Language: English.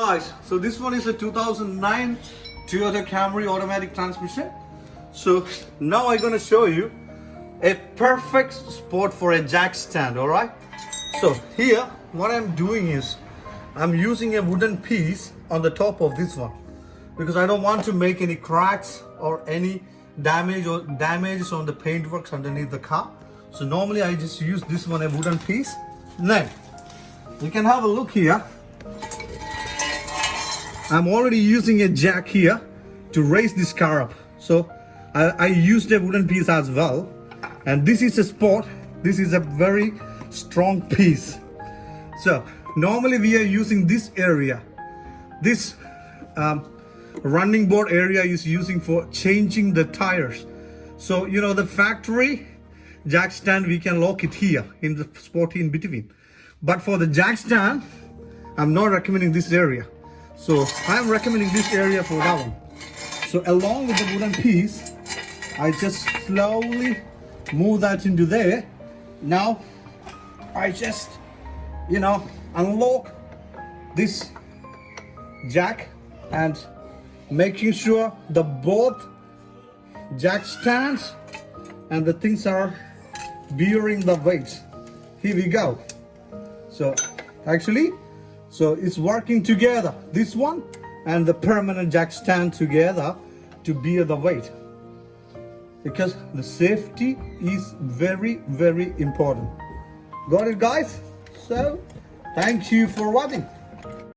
guys, so this one is a 2009 Toyota Camry automatic transmission. So now I'm gonna show you a perfect spot for a jack stand. All right, so here what I'm doing is I'm using a wooden piece on the top of this one because I don't want to make any cracks or any damages on the paintworks underneath the car. So normally I just use this one, a wooden piece. Then you can have a look here. I'm already using a jack here to raise this car up. So I used a wooden piece as well. And this is a spot. This is a very strong piece. So normally we are using this area. This running board area is using for changing the tires. So you know the factory jack stand, we can lock it here in the spot in between. But for the jack stand, I'm not recommending this area. So I'm recommending this area for that one. So along with the wooden piece, I just slowly move that into there. Now I just, unlock this jack and making sure the both jack stands and the things are bearing the weight. Here we go. So actually, so it's working together, this one and the permanent jack stand together to bear the weight, because the safety is very, very important. Got it, guys? So thank you for watching.